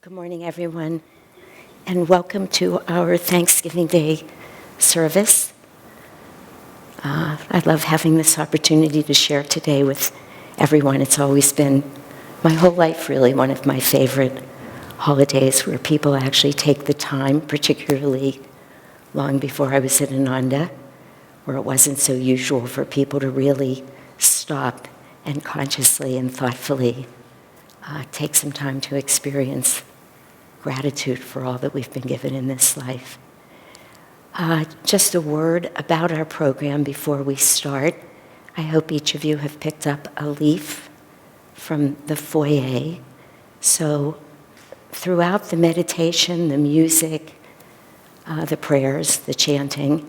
Good morning, everyone, and welcome to our Thanksgiving Day service. I love having this opportunity to share today with everyone. It's always been, my whole life really, one of my favorite holidays where people actually take the time, particularly long before I was at Ananda, where it wasn't so usual for people to really stop and consciously and thoughtfully take some time to experience gratitude for all that we've been given in this life. Just a word about our program before we start. I hope each of you have picked up a leaf from the foyer. So throughout the meditation, the music, the prayers, the chanting,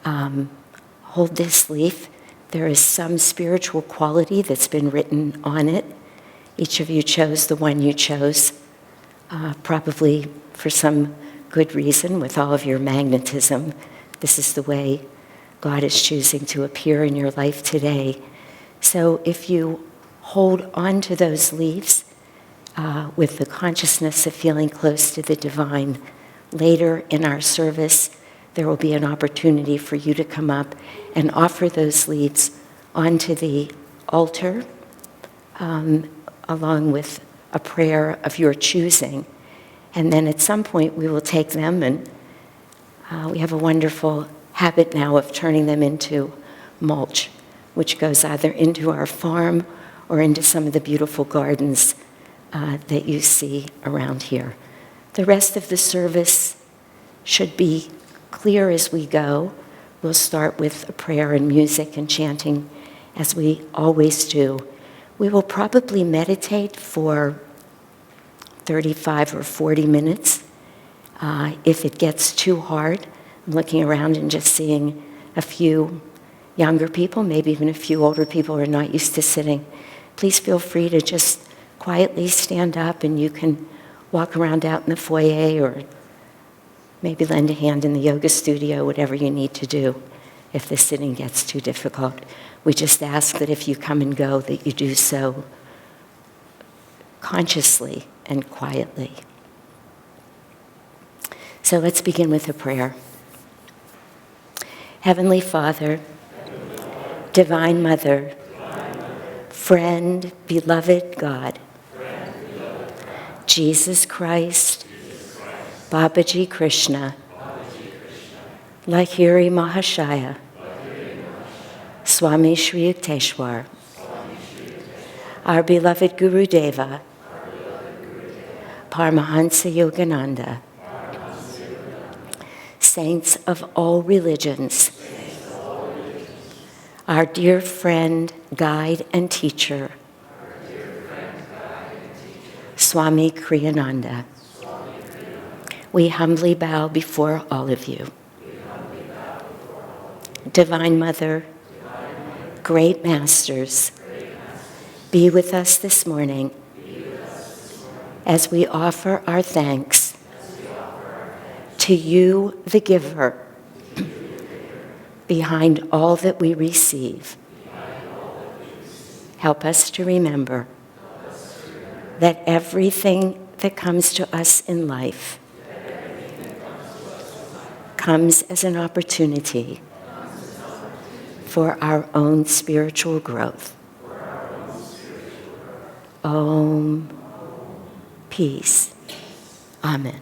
hold this leaf. There is some spiritual quality that's been written on it. Each of you chose the one you chose. Probably for some good reason, with all of your magnetism. This is the way God is choosing to appear in your life today. So if you hold on to those leaves with the consciousness of feeling close to the divine, later in our service, there will be an opportunity for you to come up and offer those leaves onto the altar, along with a prayer of your choosing. And then at some point we will take them, and we have a wonderful habit now of turning them into mulch, which goes either into our farm or into some of the beautiful gardens that you see around here. The rest of the service should be clear as we go. We'll start with a prayer and music and chanting, as we always do. We will probably meditate for 35 or 40 minutes. If it gets too hard, I'm looking around and just seeing a few younger people, maybe even a few older people who are not used to sitting. Please feel free to just quietly stand up, and you can walk around out in the foyer or maybe lend a hand in the yoga studio, whatever you need to do if the sitting gets too difficult. We just ask that if you come and go, that you do so consciously and quietly. So let's begin with a prayer. Heavenly Father, Divine Mother, friend, beloved God, Jesus Christ, Babaji Krishna, Lahiri Mahashaya, Swami Shri Yukteswar, our beloved Guru Deva, Paramhansa Yogananda, saints of all religions, our dear friend, guide, and teacher, Swami Kriyananda. We humbly bow before all of you. Divine Mother, great masters, be with us this morning as we offer our thanks to you, the giver, behind all that we receive. Help us to remember that everything that comes to us in life comes as an opportunity for our own spiritual growth. Om. Peace. Amen.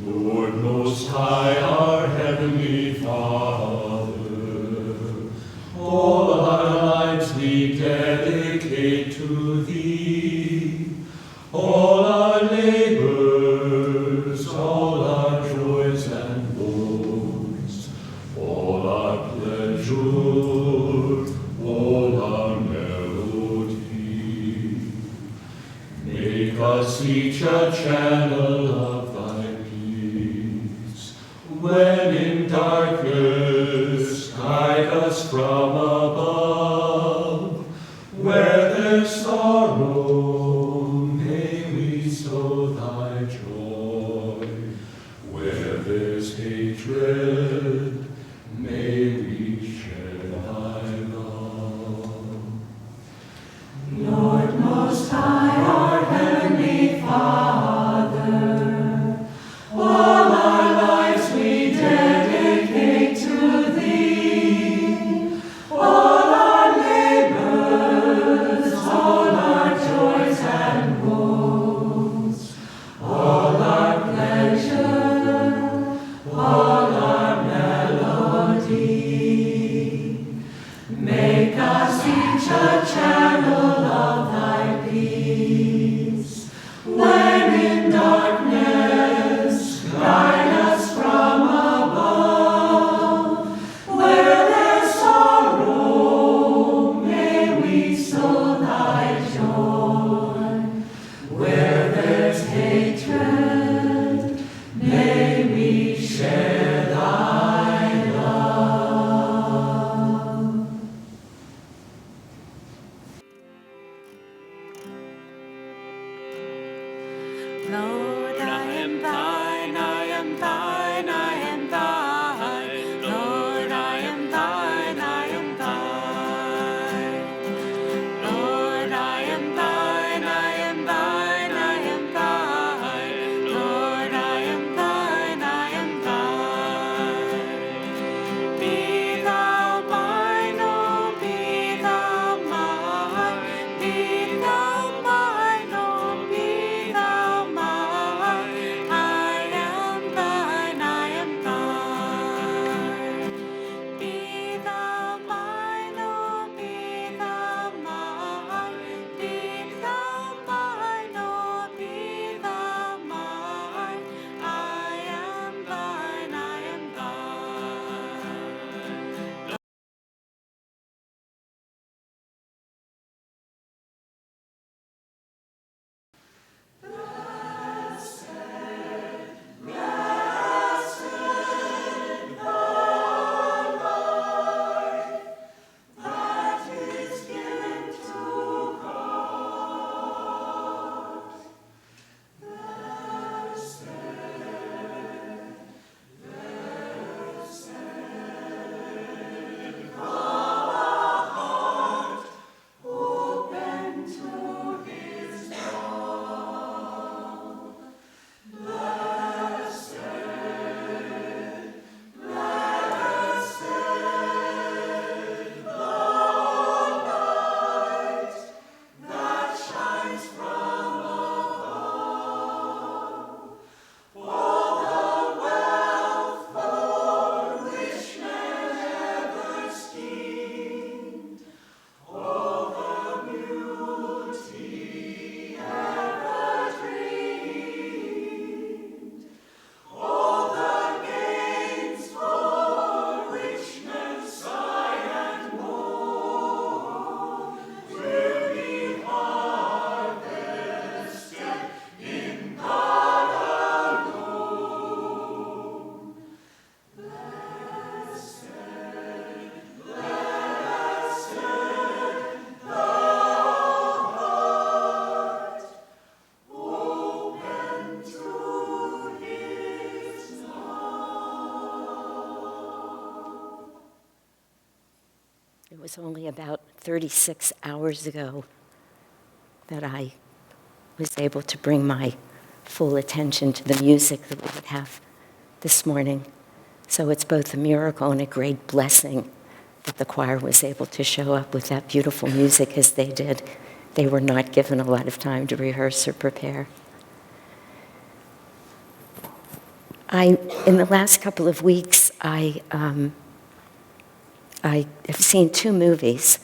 Lord Most High, our Heavenly Father, all our lives we dedicate to Thee, all our labors, all our joys and woes, all our pleasure, all our melody. Make us each a channel of Thy peace. When in darkness, guide us from above. Where there's sorrow, may we sow Thy joy. Where there's hatred, may we share Thy love. Lord Most High, our Heavenly was only about 36 hours ago that I was able to bring my full attention to the music that we would have this morning. So it's both a miracle and a great blessing that the choir was able to show up with that beautiful music as they did. They were not given a lot of time to rehearse or prepare. In the last couple of weeks, I have seen 2 movies,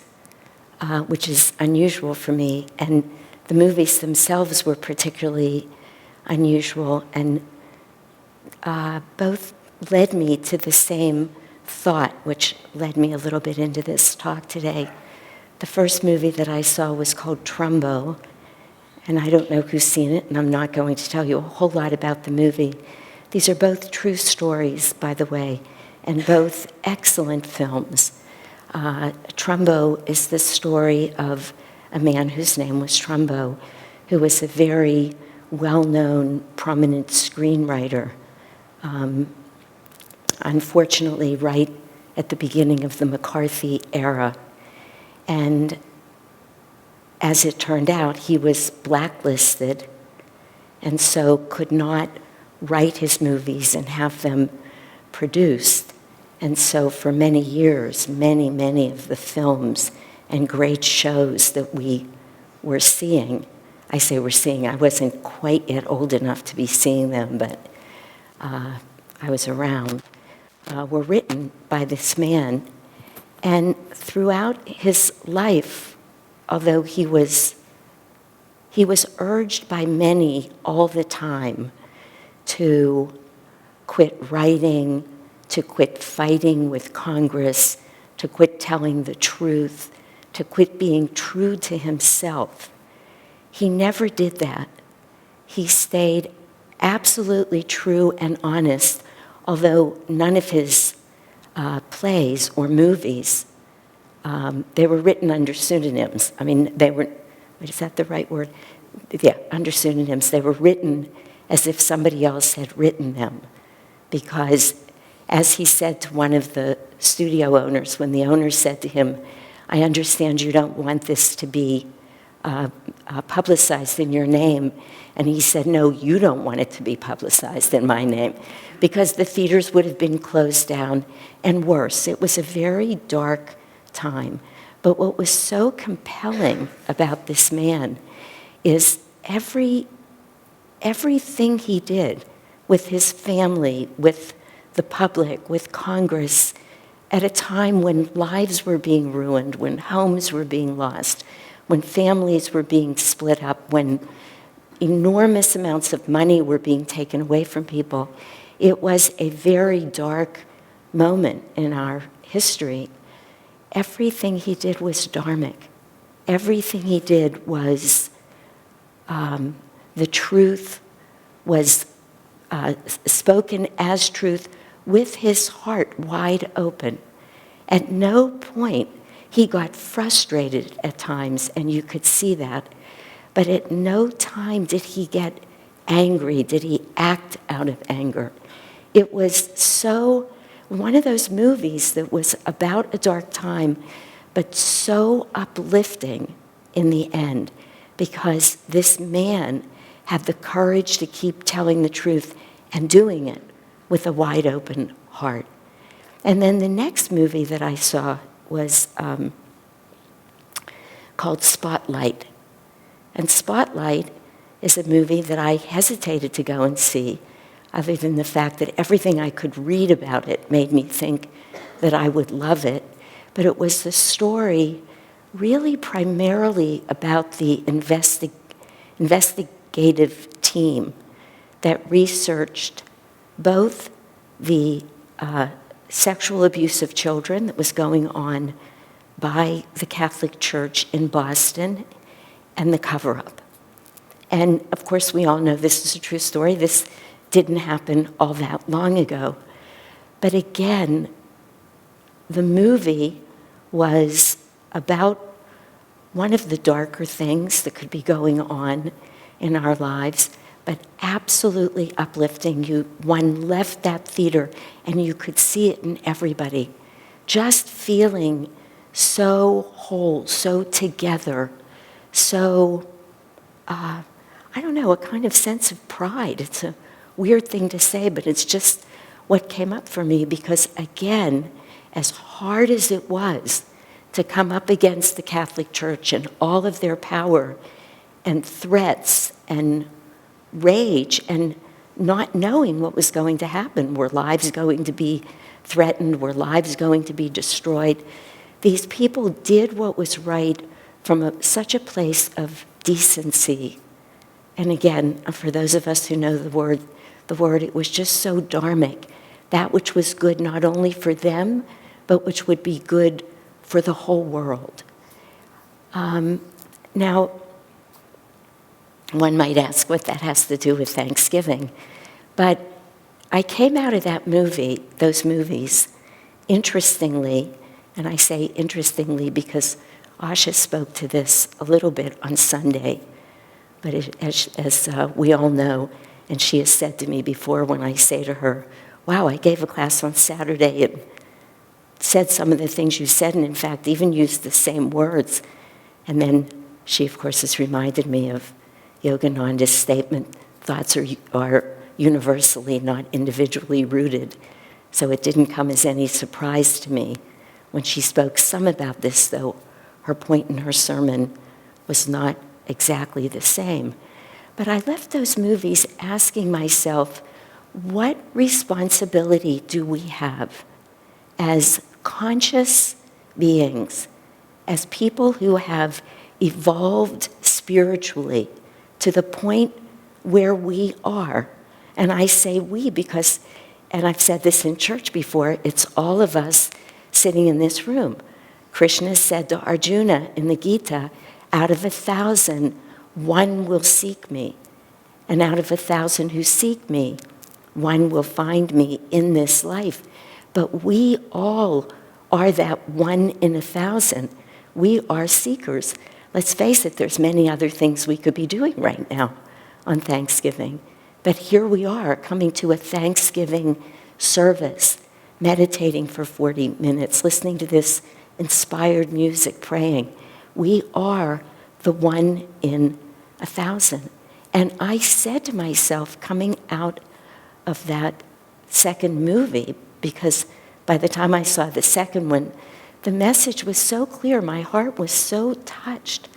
which is unusual for me, and the movies themselves were particularly unusual, and both led me to the same thought, which led me a little bit into this talk today. The first movie that I saw was called Trumbo, and I don't know who's seen it, and I'm not going to tell you a whole lot about the movie. These are both true stories, by the way, and both excellent films. Trumbo is the story of a man whose name was Trumbo, who was a very well-known, prominent screenwriter. Unfortunately, right at the beginning of the McCarthy era. And as it turned out, he was blacklisted and so could not write his movies and have them produced. And so for many years, many of the films and great shows that we were seeing, I say we're seeing, I wasn't quite yet old enough to be seeing them, but I was around, were written by this man. And throughout his life, although he was urged by many all the time to quit writing, to quit fighting with Congress, to quit telling the truth, to quit being true to himself. He never did that. He stayed absolutely true and honest, although none of his plays or movies, they were written under pseudonyms. I mean, they were, is that the right word? Yeah, under pseudonyms. They were written as if somebody else had written them. Because as he said to one of the studio owners, when the owner said to him, I understand you don't want this to be publicized in your name. And he said, no, you don't want it to be publicized in my name, because the theaters would have been closed down, and worse. It was a very dark time. But what was so compelling about this man is everything he did with his family, with the public, with Congress, at a time when lives were being ruined, when homes were being lost, when families were being split up, when enormous amounts of money were being taken away from people. It was a very dark moment in our history. Everything he did was dharmic. Everything he did was, the truth was spoken as truth with his heart wide open. At no point he got frustrated at times, and you could see that. But at no time did he get angry, did he act out of anger. It was so, one of those movies that was about a dark time, but so uplifting in the end, because this man had the courage to keep telling the truth and doing it with a wide open heart. And then the next movie that I saw was called Spotlight. And Spotlight is a movie that I hesitated to go and see, other than the fact that everything I could read about it made me think that I would love it. But it was the story really primarily about the investigative team that researched both the sexual abuse of children that was going on by the Catholic Church in Boston and the cover-up. And of course, we all know this is a true story. This didn't happen all that long ago. But again, the movie was about one of the darker things that could be going on in our lives, but absolutely uplifting. One left that theater and you could see it in everybody, just feeling so whole, so together, so, I don't know, a kind of sense of pride. It's a weird thing to say, but it's just what came up for me because, again, as hard as it was to come up against the Catholic Church and all of their power and threats and rage and not knowing what was going to happen, were lives going to be threatened, were lives going to be destroyed, these people did what was right from such a place of decency. And again, for those of us who know the word, it was just so dharmic. That which was good not only for them, but which would be good for the whole world. Now, one might ask what that has to do with Thanksgiving. But I came out of those movies, interestingly, and I say interestingly because Asha spoke to this a little bit on Sunday, but as we all know, and she has said to me before when I say to her, wow, I gave a class on Saturday and said some of the things you said, and in fact even used the same words. And then she, of course, has reminded me of Yogananda's statement, thoughts are universally, not individually rooted. So it didn't come as any surprise to me. When she spoke some about this, though, her point in her sermon was not exactly the same. But I left those movies asking myself, what responsibility do we have as conscious beings, as people who have evolved spiritually to the point where we are? And I say we because, and I've said this in church before, it's all of us sitting in this room. Krishna said to Arjuna in the Gita, out of 1,000, one will seek me. And out of 1,000 who seek me, one will find me in this life. But we all are that 1 in 1,000. We are seekers. Let's face it, there's many other things we could be doing right now on Thanksgiving. But here we are, coming to a Thanksgiving service, meditating for 40 minutes, listening to this inspired music, praying. We are the 1 in 1,000. And I said to myself, coming out of that second movie, because by the time I saw the second one, the message was so clear. My heart was so touched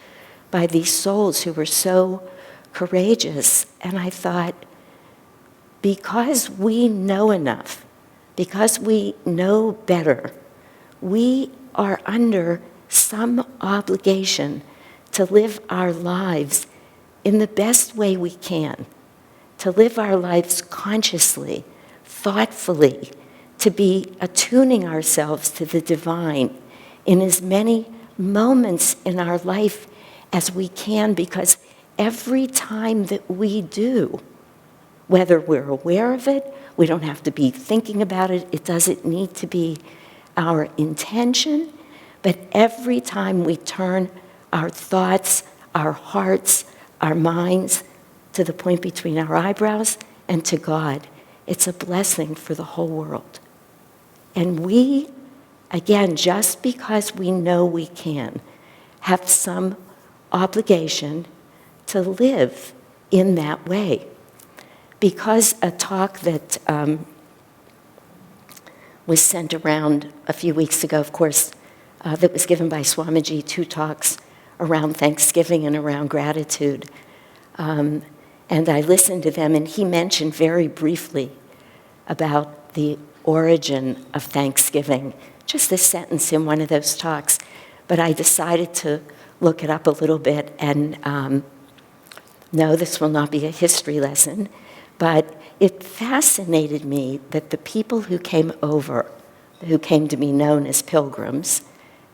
by these souls who were so courageous. And I thought, because we know enough, because we know better, we are under some obligation to live our lives in the best way we can, to live our lives consciously, thoughtfully, to be attuning ourselves to the divine in as many moments in our life as we can, because every time that we do, whether we're aware of it, we don't have to be thinking about it, it doesn't need to be our intention, but every time we turn our thoughts, our hearts, our minds to the point between our eyebrows and to God, it's a blessing for the whole world. And we, again, just because we know we can, have some obligation to live in that way. Because a talk that was sent around a few weeks ago, of course, that was given by Swamiji, 2 talks around Thanksgiving and around gratitude. And I listened to them, and he mentioned very briefly about the origin of Thanksgiving, just a sentence in one of those talks. But I decided to look it up a little bit, and no, this will not be a history lesson, but it fascinated me that the people who came over, who came to be known as pilgrims,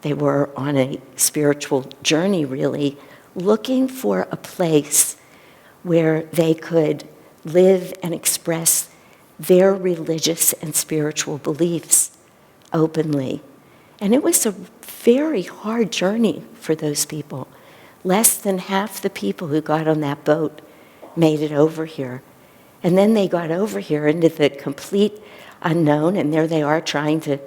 they were on a spiritual journey, really, looking for a place where they could live and express their religious and spiritual beliefs openly. And it was a very hard journey for those people. Less than half the people who got on that boat made it over here. And then they got over here into the complete unknown, and there they are trying to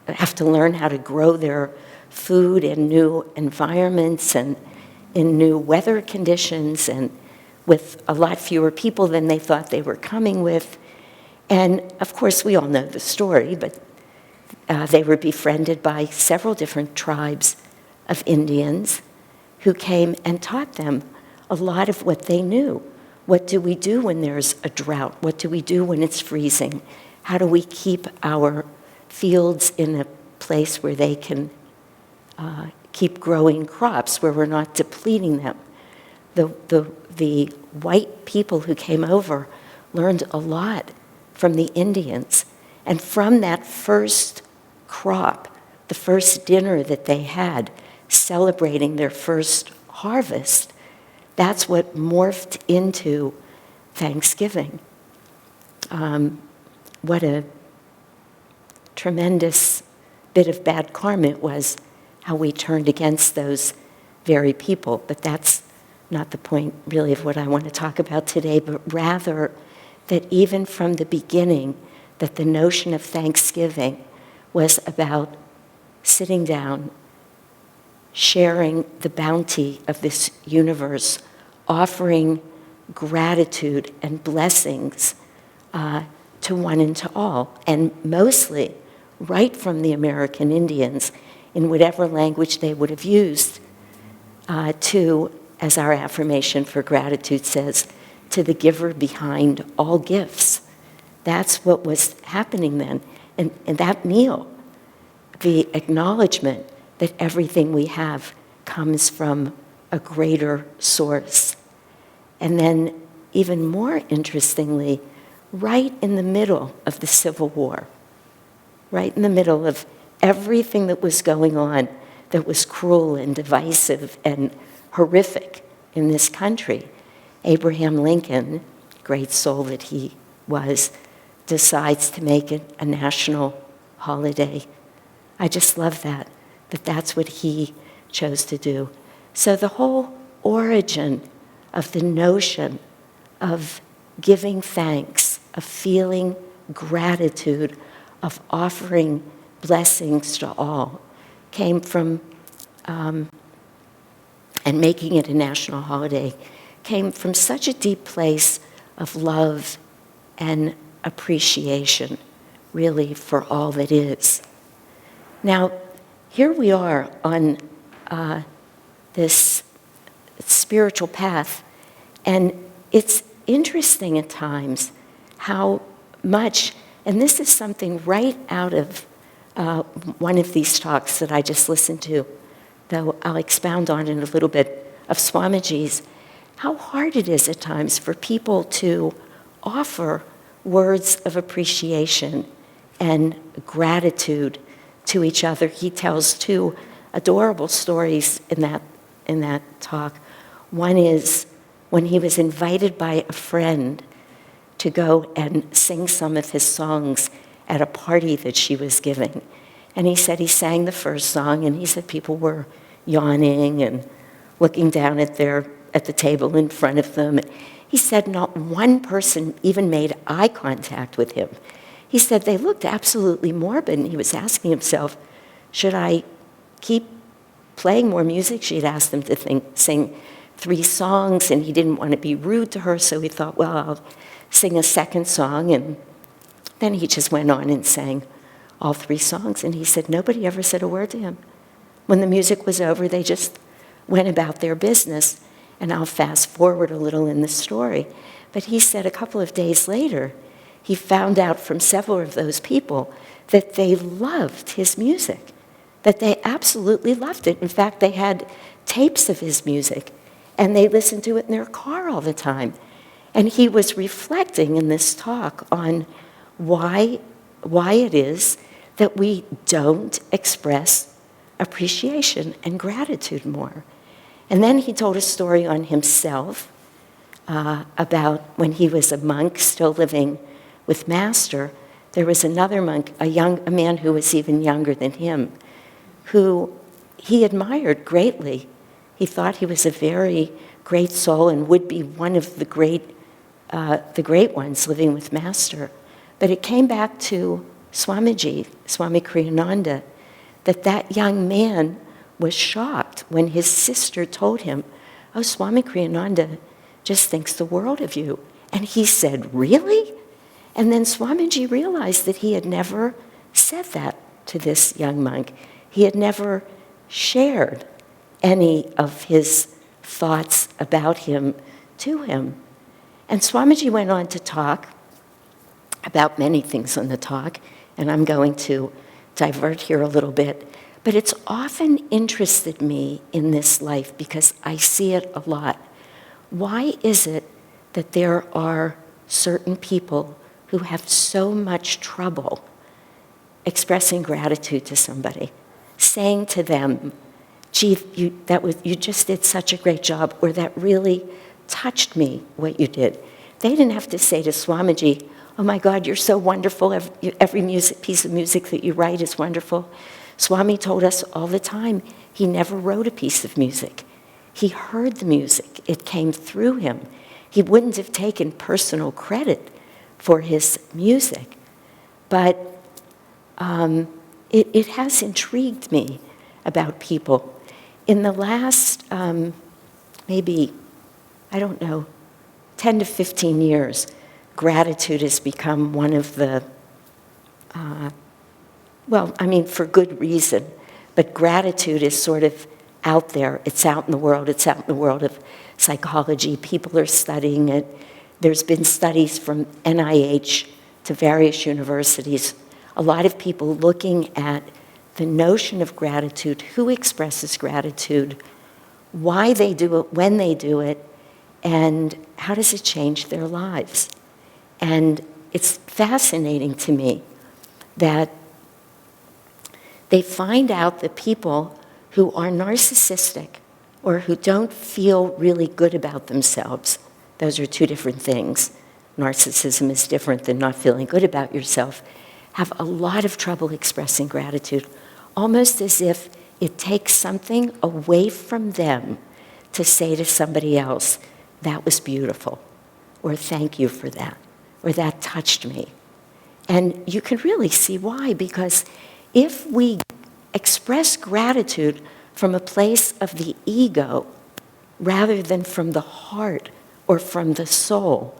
have to learn how to grow their food and new environments and in new weather conditions and with a lot fewer people than they thought they were coming with. And of course, we all know the story, but they were befriended by several different tribes of Indians who came and taught them a lot of what they knew. What do we do when there's a drought? What do we do when it's freezing? How do we keep our fields in a place where they can keep growing crops, where we're not depleting them? The white people who came over learned a lot from the Indians. And from that first crop, the first dinner that they had, celebrating their first harvest, that's what morphed into Thanksgiving. What a tremendous bit of bad karma it was, how we turned against those very people. But that's not the point really of what I want to talk about today, but rather that even from the beginning, that the notion of Thanksgiving was about sitting down, sharing the bounty of this universe, offering gratitude and blessings to one and to all, and mostly right from the American Indians in whatever language they would have used to, as our affirmation for gratitude says, to the giver behind all gifts. That's what was happening then. And that meal, the acknowledgement that everything we have comes from a greater source. And then, even more interestingly, right in the middle of the Civil War, right in the middle of everything that was going on that was cruel and divisive and horrific in this country, Abraham Lincoln, great soul that he was, decides to make it a national holiday. I just love that that's what he chose to do. So the whole origin of the notion of giving thanks, of feeling gratitude, of offering blessings to all, came from, and making it a national holiday, came from such a deep place of love and appreciation, really, for all that is. Now, here we are on this spiritual path, and it's interesting at times how much, and this is something right out of one of these talks that I just listened to, though I'll expound on it a little bit, of Swamiji's, how hard it is at times for people to offer words of appreciation and gratitude to each other. He tells two adorable stories in that talk. One is when he was invited by a friend to go and sing some of his songs at a party that she was giving. And he said he sang the first song, and he said people were yawning and looking down at the table in front of them. He said not one person even made eye contact with him. He said they looked absolutely morbid, and he was asking himself, should I keep playing more music? She had asked him to sing 3 songs, and he didn't want to be rude to her, so he thought, well, I'll sing a second song. And then he just went on and sang all 3 songs, and he said nobody ever said a word to him. When the music was over, they just went about their business. And I'll fast forward a little in the story. But he said a couple of days later, he found out from several of those people that they loved his music, that they absolutely loved it. In fact, they had tapes of his music, and they listened to it in their car all the time. And he was reflecting in this talk on why it is that we don't express appreciation and gratitude more. And then he told a story on himself about when he was a monk still living with Master. There was another monk, a man who was even younger than him, who he admired greatly. He thought he was a very great soul and would be one of the great ones living with Master. But it came back to Swamiji, Swami Kriyananda, that that young man was shocked when his sister told him, "Oh, Swami Kriyananda just thinks the world of you." And he said, "Really?" And then Swamiji realized that he had never said that to this young monk. He had never shared any of his thoughts about him to him. And Swamiji went on to talk about many things on the talk, and I'm going to divert here a little bit, but it's often interested me in this life because I see it a lot. Why is it that there are certain people who have so much trouble expressing gratitude to somebody, saying to them, "Gee, you just did such a great job," or "That really touched me, what you did." They didn't have to say to Swamiji, "Oh my God, you're so wonderful. Every piece of music that you write is wonderful." Swami told us all the time he never wrote a piece of music. He heard the music. It came through him. He wouldn't have taken personal credit for his music. But it has intrigued me about people. In the last, maybe, I don't know, 10 to 15 years, gratitude has become one of the, for good reason, but gratitude is sort of out there. It's out in the world. It's out in the world of psychology. People are studying it. There's been studies from NIH to various universities. A lot of people looking at the notion of gratitude, who expresses gratitude, why they do it, when they do it, and how does it change their lives. And it's fascinating to me that they find out that people who are narcissistic or who don't feel really good about themselves, those are two different things. Narcissism is different than not feeling good about yourself, have a lot of trouble expressing gratitude, almost as if it takes something away from them to say to somebody else, "That was beautiful," or "Thank you for that," or "That touched me." And you can really see why, because if we express gratitude from a place of the ego rather than from the heart or from the soul,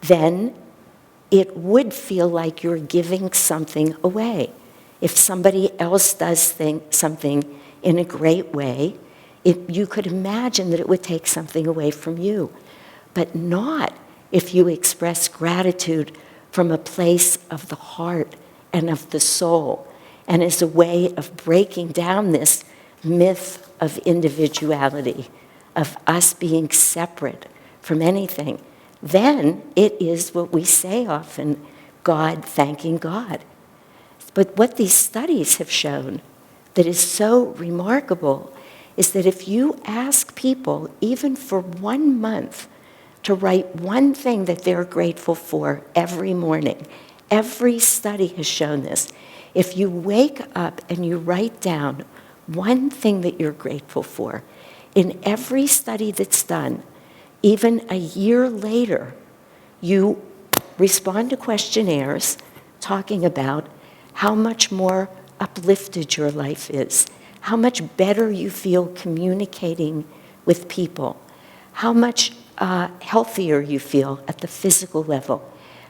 then it would feel like you're giving something away. If somebody else does something in a great way, you could imagine that it would take something away from you, but not if you express gratitude from a place of the heart and of the soul, and as a way of breaking down this myth of individuality, of us being separate from anything. Then it is what we say often, God thanking God. But what these studies have shown that is so remarkable is that if you ask people, even for 1 month, to write one thing that they're grateful for every morning, every study has shown this. If you wake up and you write down one thing that you're grateful for, in every study that's done, even a year later, you respond to questionnaires talking about how much more uplifted your life is, how much better you feel communicating with people, how much healthier you feel at the physical level,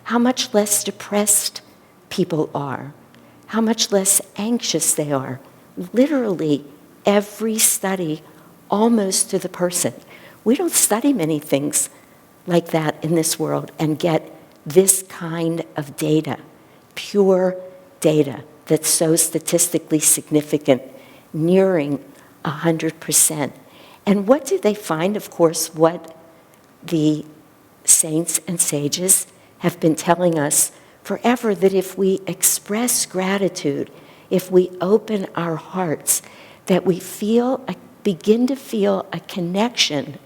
how much less depressed people are, how much less anxious they are. Literally every study, almost to the person. We don't study many things like that in this world and get this kind of data, pure data that's so statistically significant, nearing 100%. And what do they find? Of course, what the saints and sages have been telling us forever, that if we express gratitude, if we open our hearts, that we begin to feel a connection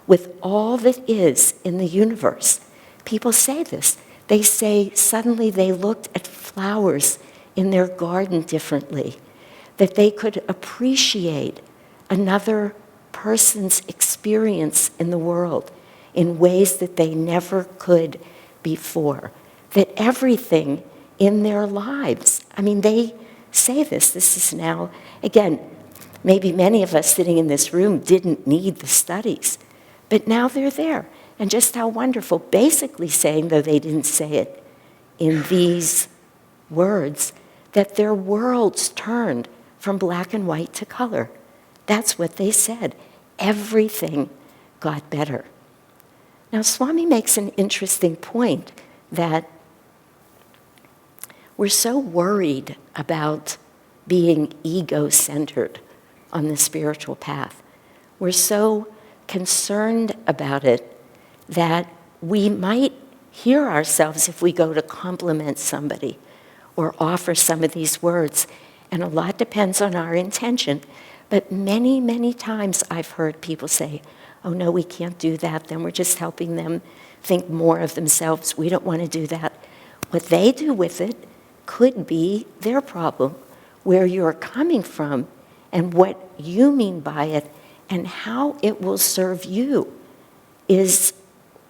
with all that is in the universe. People say this. They say suddenly they looked at flowers in their garden differently, that they could appreciate another person's experience in the world in ways that they never could before, that everything in their lives, they say this. This is now, again, maybe many of us sitting in this room didn't need the studies, but now they're there. And just how wonderful, basically saying, though they didn't say it in these words, that their worlds turned from black and white to color. That's what they said. Everything got better. Now, Swami makes an interesting point that we're so worried about being ego-centered on the spiritual path. We're so concerned about it that we might hear ourselves if we go to compliment somebody or offer some of these words, and a lot depends on our intention. But many, many times I've heard people say, oh no, we can't do that, then we're just helping them think more of themselves. We don't want to do that. What they do with it could be their problem, where you're coming from and what you mean by it and how it will serve you is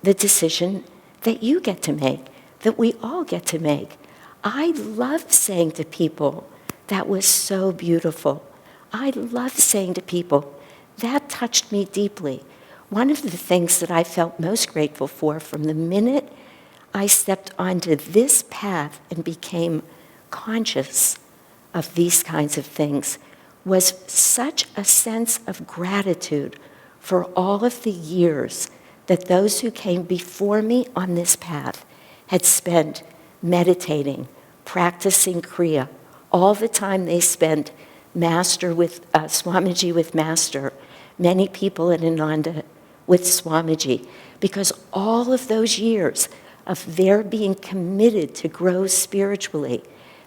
the decision that you get to make, that we all get to make. I love saying to people, that was so beautiful. I love saying to people, that touched me deeply. One of the things that I felt most grateful for from the minute I stepped onto this path and became conscious of these kinds of things was such a sense of gratitude for all of the years that those who came before me on this path had spent meditating, practicing Kriya, all the time they spent Master with Swamiji with Master, many people at Ananda with Swamiji, because all of those years of their being committed to grow spiritually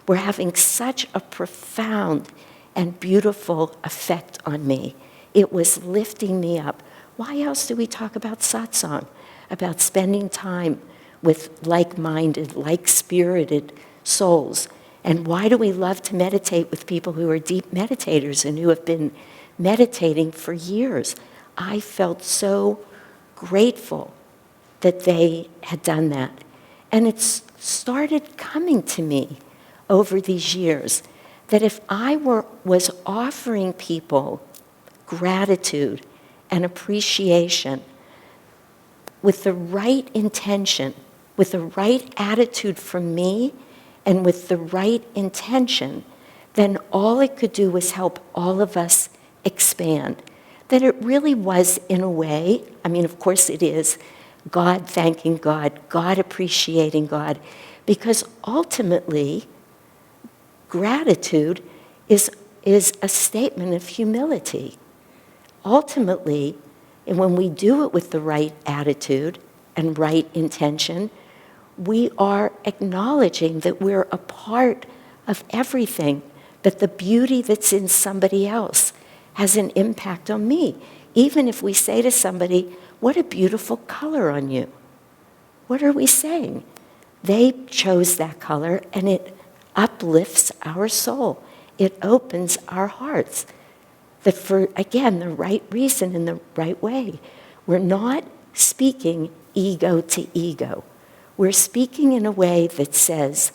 were having such a profound and beautiful effect on me. It was lifting me up. Why else do we talk about satsang, about spending time with like-minded, like-spirited souls? And why do we love to meditate with people who are deep meditators and who have been meditating for years? I felt so grateful that they had done that. And it started coming to me over these years that if I was offering people gratitude and appreciation with the right intention, with the right attitude from me, and with the right intention, then all it could do was help all of us expand. That it really was, in a way, I mean, of course it is, God thanking God, God appreciating God, because ultimately, gratitude is a statement of humility. Ultimately, and when we do it with the right attitude and right intention, we are acknowledging that we're a part of everything, that the beauty that's in somebody else has an impact on me. Even if we say to somebody, what a beautiful color on you. What are we saying? They chose that color and it uplifts our soul. It opens our hearts. That for, again, the right reason and the right way. We're not speaking ego to ego. We're speaking in a way that says,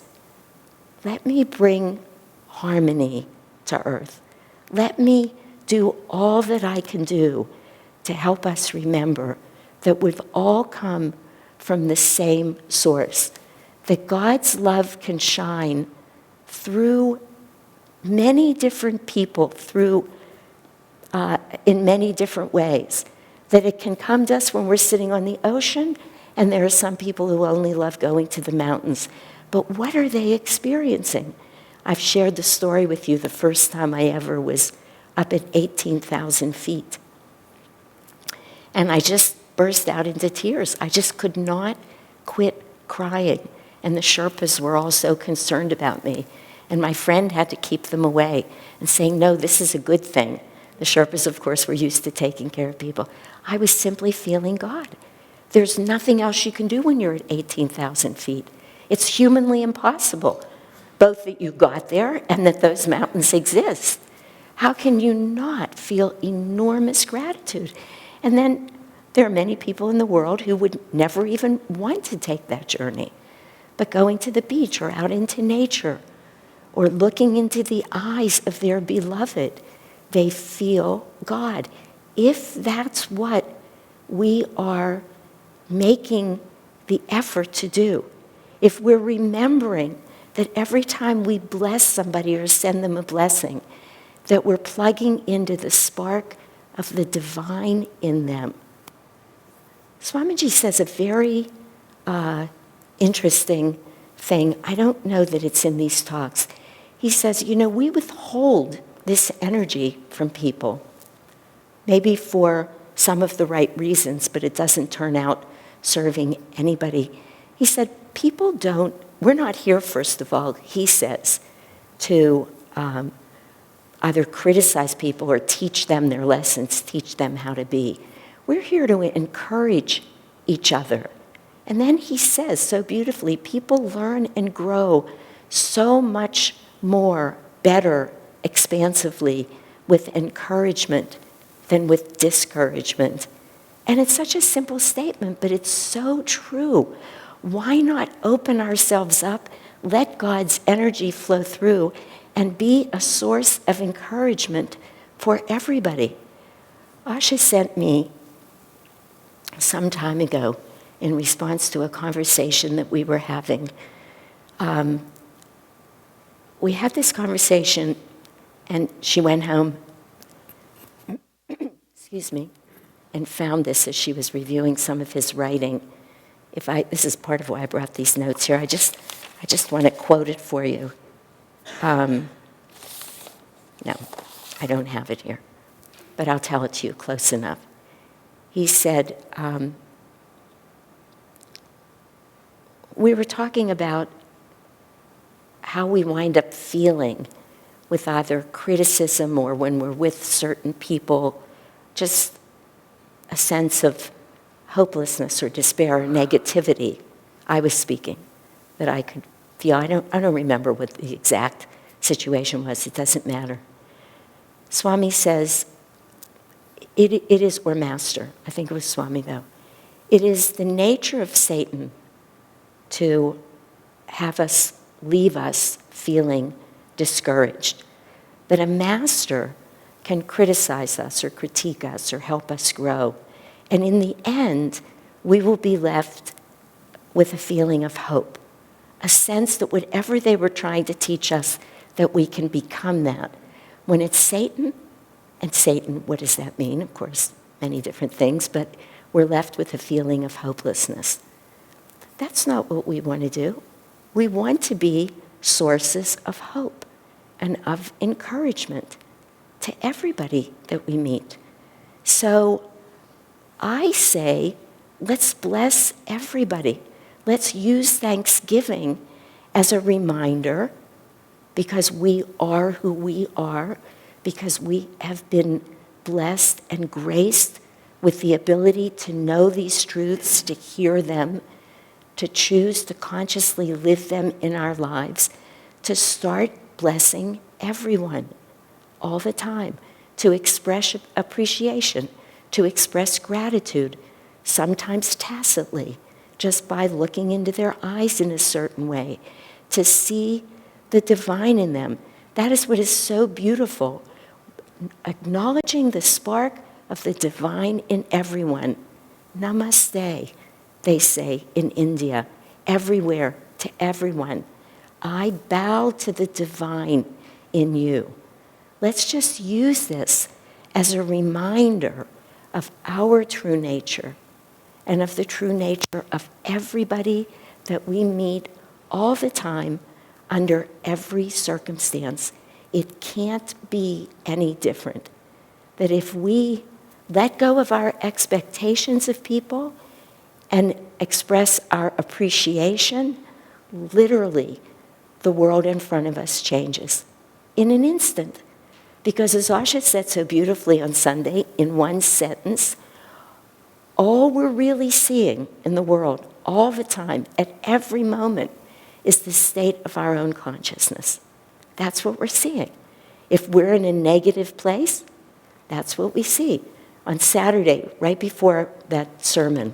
let me bring harmony to earth. Let me do all that I can do to help us remember that we've all come from the same source, that God's love can shine through many different people, in many different ways, that it can come to us when we're sitting on the ocean, and there are some people who only love going to the mountains. But what are they experiencing? I've shared the story with you the first time I ever was up at 18,000 feet. And I just burst out into tears. I just could not quit crying. And the Sherpas were all so concerned about me. And my friend had to keep them away and saying, no, this is a good thing. The Sherpas, of course, were used to taking care of people. I was simply feeling God. There's nothing else you can do when you're at 18,000 feet. It's humanly impossible, both that you got there and that those mountains exist. How can you not feel enormous gratitude? And then there are many people in the world who would never even want to take that journey. But going to the beach or out into nature or looking into the eyes of their beloved, they feel God. If that's what we are making the effort to do, if we're remembering that every time we bless somebody or send them a blessing, that we're plugging into the spark of the divine in them. Swamiji says a very interesting thing. I don't know that it's in these talks. He says, we withhold this energy from people, maybe for some of the right reasons, but it doesn't turn out serving anybody. He said, we're not here, first of all, he says, to either criticize people or teach them their lessons, teach them how to be. We're here to encourage each other. And then he says so beautifully, people learn and grow so much more, better, expansively with encouragement than with discouragement. And it's such a simple statement, but it's so true. Why not open ourselves up, let God's energy flow through, and be a source of encouragement for everybody? Asha sent me some time ago, in response to a conversation that we were having. We had this conversation, and she went home, excuse me, and found this as she was reviewing some of his writing. This is part of why I brought these notes here. I just want to quote it for you. No, I don't have it here, but I'll tell it to you close enough. He said, we were talking about how we wind up feeling with either criticism or when we're with certain people, just a sense of hopelessness or despair or negativity. I was speaking, that I could feel. I don't remember what the exact situation was. It doesn't matter. Swami says, it is, or Master, I think it was Swami though, it is the nature of Satan to leave us feeling discouraged. That a master can criticize us or critique us or help us grow. And in the end, we will be left with a feeling of hope, a sense that whatever they were trying to teach us, that we can become that. When it's Satan, and Satan, what does that mean? Of course, many different things, but we're left with a feeling of hopelessness. That's not what we want to do. We want to be sources of hope and of encouragement to everybody that we meet. So I say, let's bless everybody. Let's use Thanksgiving as a reminder, because we are who we are, because we have been blessed and graced with the ability to know these truths, to hear them, to choose to consciously live them in our lives, to start blessing everyone all the time, to express appreciation, to express gratitude, sometimes tacitly, just by looking into their eyes in a certain way, to see the divine in them. That is what is so beautiful. Acknowledging the spark of the divine in everyone. Namaste, they say in India, everywhere, to everyone. I bow to the divine in you. Let's just use this as a reminder of our true nature and of the true nature of everybody that we meet all the time under every circumstance. It can't be any different. That if we let go of our expectations of people and express our appreciation, literally, the world in front of us changes in an instant. Because as Asha said so beautifully on Sunday, in one sentence, all we're really seeing in the world, all the time, at every moment, is the state of our own consciousness. That's what we're seeing. If we're in a negative place, that's what we see. On Saturday, right before that sermon,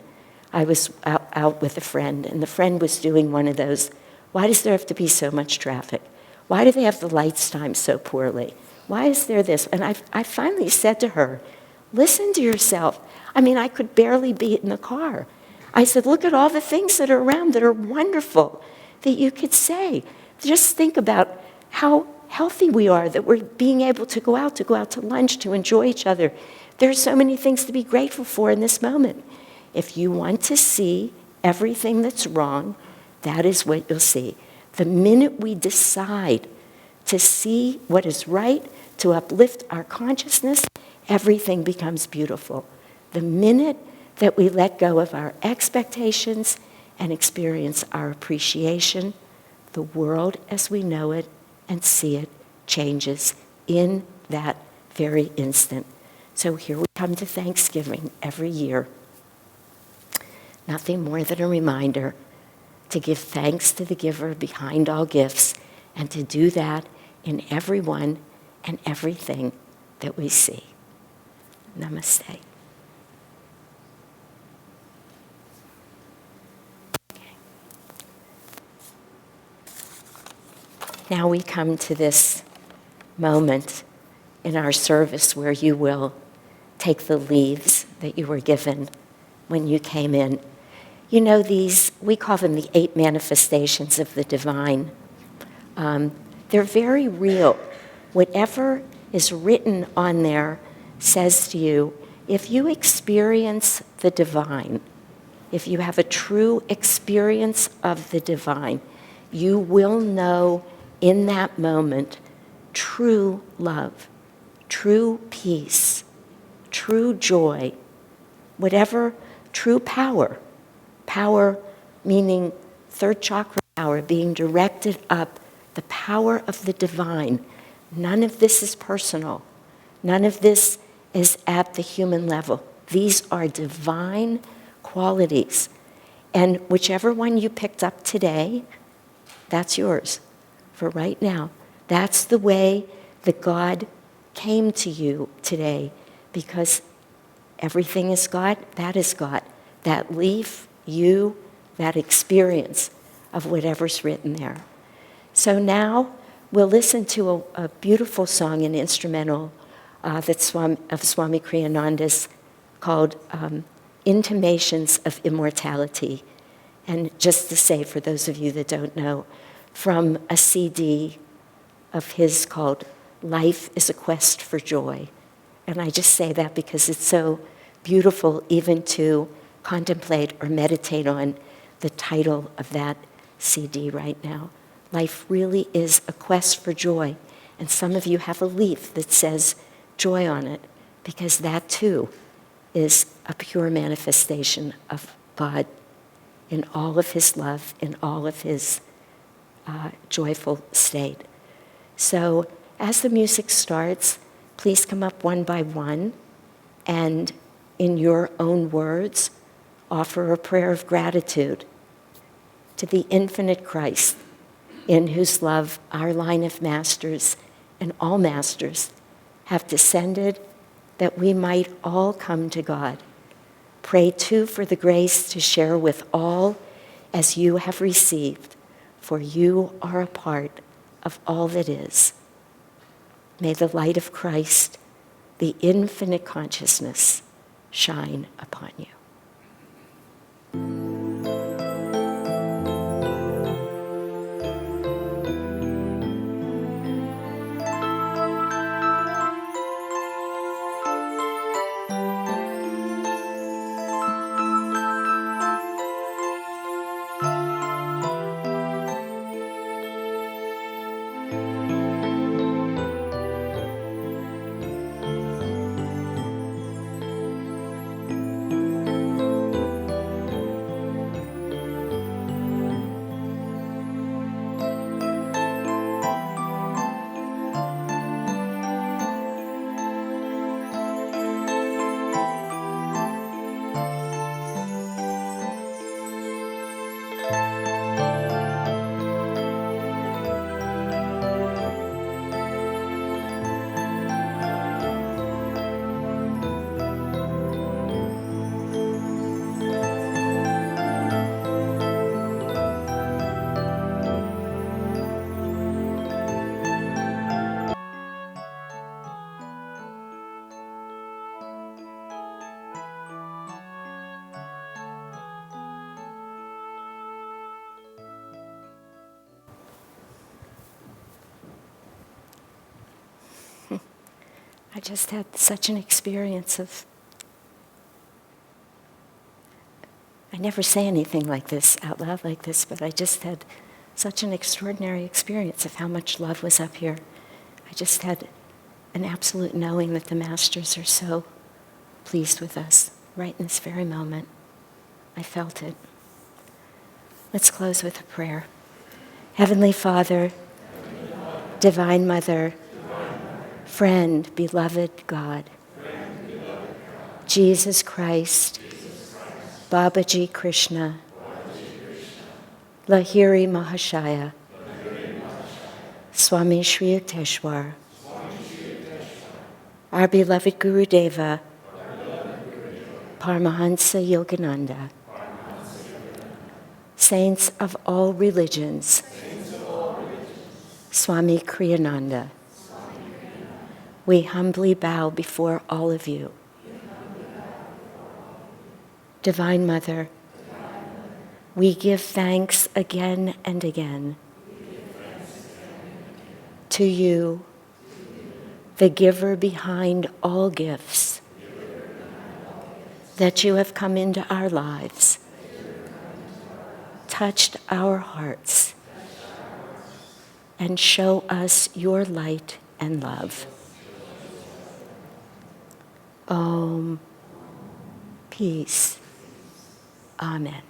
I was out with a friend, and the friend was doing one of those, why does there have to be so much traffic? Why do they have the lights timed so poorly? Why is there this? And I finally said to her, listen to yourself. I mean, I could barely be in the car. I said, look at all the things that are around that are wonderful that you could say. Just think about how healthy we are, that we're being able to go out to lunch, to enjoy each other. There are so many things to be grateful for in this moment. If you want to see everything that's wrong, that is what you'll see. The minute we decide to see what is right, to uplift our consciousness, everything becomes beautiful. The minute that we let go of our expectations and experience our appreciation, the world as we know it and see it changes in that very instant. So here we come to Thanksgiving every year. Nothing more than a reminder to give thanks to the giver behind all gifts, and to do that in everyone and everything that we see. Namaste. Now we come to this moment in our service where you will take the leaves that you were given when you came in. You know, these, we call them the 8 manifestations of the divine. They're very real. Whatever is written on there says to you, if you experience the divine, if you have a true experience of the divine, you will know in that moment true love, true peace, true joy, whatever, true power. Power meaning third chakra power, being directed up, the power of the divine. None of this is personal. None of this is at the human level. These are divine qualities. And whichever one you picked up today, that's yours for right now. That's the way that God came to you today, because everything is God, that is God. That leaf, you, that experience of whatever's written there. So now we'll listen to a beautiful song, an instrumental of Swami Kriyananda's called Intimations of Immortality. And just to say, for those of you that don't know, from a CD of his called Life is a Quest for Joy. And I just say that because it's so beautiful even to contemplate or meditate on the title of that CD right now. Life really is a quest for joy. And some of you have a leaf that says joy on it, because that too is a pure manifestation of God in all of his love, in all of his joyful state. So as the music starts, please come up one by one and in your own words, offer a prayer of gratitude to the infinite Christ, in whose love our line of masters and all masters have descended, that we might all come to God. Pray too for the grace to share with all as you have received, for you are a part of all that is. May the light of Christ, the infinite consciousness, shine upon you. I just had such an experience of, I never say anything like this out loud like this, but I just had such an extraordinary experience of how much love was up here. I just had an absolute knowing that the masters are so pleased with us right in this very moment. I felt it. Let's close with a prayer. Heavenly Father, Divine Mother, friend, beloved God, Jesus Christ, Babaji Krishna, Lahiri Mahashaya, Swami Sri Yukteswar, our beloved Guru Deva, Paramhansa Yogananda, saints of all religions, Swami Kriyananda, we humbly bow before all of you. Divine Mother, we give thanks again and again to you, the giver behind all gifts, that you have come into our lives, touched our hearts, and show us your light and love. Om. Peace. Amen.